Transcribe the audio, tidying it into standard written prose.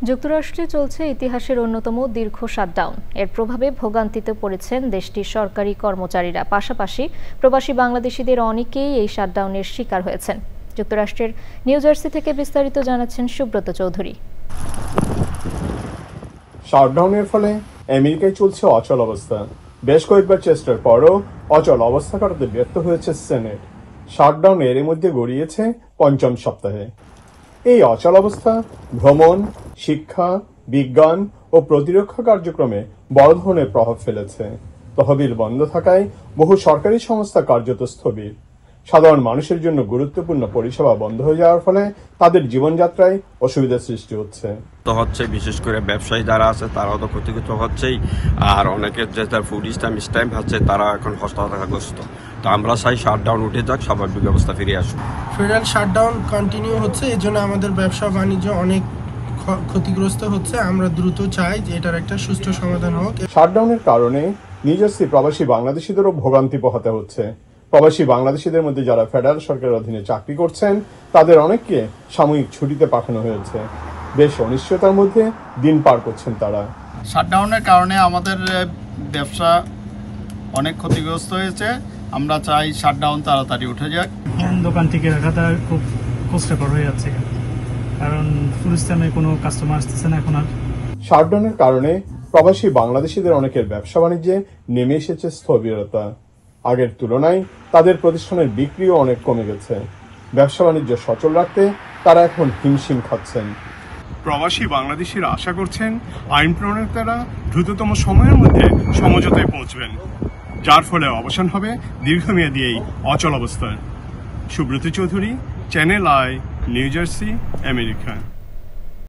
যুক্তরাষ্ট্রে চলছে ইতিহাসের অন্যতম দীর্ঘ শাটডাউন। এর প্রভাবে ভোগান্তিতে পড়েছেন দেশটির সরকারি কর্মচারীরা, পাশাপাশি প্রবাসী বাংলাদেশিদের অনেকেই এই শাটডাউনের শিকার হয়েছেন। যুক্তরাষ্ট্রের নিউ জার্সি থেকে বিস্তারিত জানাচ্ছেন সুব্রত চৌধুরী। শাটডাউনের ফলে আমেরিকায় চলছে অচল অবস্থা। বেশ কয়েকবার চেষ্টার পরও অচল অবস্থা কাটাতে ব্যর্থ হয়েছে সেনেট। শাটডাউন এর মধ্যে গড়িয়েছে পঞ্চম সপ্তাহে। এই অচল অবস্থা ভ্রমণ, শিক্ষা, বিজ্ঞান ও প্রতিরক্ষা কার্যক্রমে বড় ধরনের প্রভাব ফেলেছে। তহবিল বন্ধ থাকায় বহু সরকারি সংস্থা কার্যত স্থবির। সাধারণ মানুষের জন্য গুরুত্বপূর্ণ পরিষেবা বন্ধ হয়ে যাওয়ার ফলে তাদের জীবনযাত্রায় অসুবিধার সৃষ্টি হচ্ছে। বিশেষ করে ব্যবসায়ী যারা আছে তারাও তো ক্ষতিগ্রস্ত হচ্ছেই, আর অনেকের যে তার ফুড স্ট্যাম্প আছে তারা এখন হতাশাগ্রস্ত। তো আমরা চাই শাটডাউন উঠে যাক, স্বাভাবিক ব্যবস্থা ফিরে আসুক। ফেডারেল শাটডাউন কন্টিনিউ হচ্ছে, এই জন্য আমাদের ব্যবসা বাণিজ্য অনেক ক্ষতিগ্রস্ত হচ্ছে। আমরা দ্রুত চাই যে এটার একটা সুষ্ঠু সমাধান হোক। শাটডাউনের কারণে নিউ জার্সি প্রবাসী বাংলাদেশিদেরও ভোগান্তি পোহাতে হচ্ছে। প্রবাসী বাংলাদেশিদের মধ্যে যারা ফেডারেল সরকারের অধীনে চাকরি করছেন তাদের অনেককে সাময়িক ছুটিতে পাঠানো হয়েছে। বেশ অনিশ্চয়তার মধ্যে দিন পার করছেন তারা। শাটডাউনের কারণে আমাদের ব্যবসা অনেক ক্ষতিগ্রস্ত হয়েছে। আমরা চাই শাটডাউন তাড়াতাড়ি উঠে যাক। দোকান থেকে রাখাটা খুব কষ্টকর হয়ে যাচ্ছে, কারণ ফুল স্ট্যাম্পে কোনো কাস্টমার আসতেছে না এখন আর। শাটডাউনের কারণে প্রবাসী বাংলাদেশিদের অনেকের ব্যবসা বাণিজ্যে নেমে এসেছে স্থবিরতা। আগের তুলনায় তাদের প্রতিষ্ঠানের বিক্রিও অনেক কমে গেছে। ব্যবসা বাণিজ্য সচল রাখতে তারা এখন হিমশিম খাচ্ছেন। প্রবাসী বাংলাদেশিরা আশা করছেন আইন প্রণেতারা দ্রুততম সময়ের মধ্যে সমঝোতায় পৌঁছবেন, যার ফলে অবসান হবে দীর্ঘমেয়াদী এই অচল অবস্থার। Subrata Chowdhury, channel I, new jersey, America.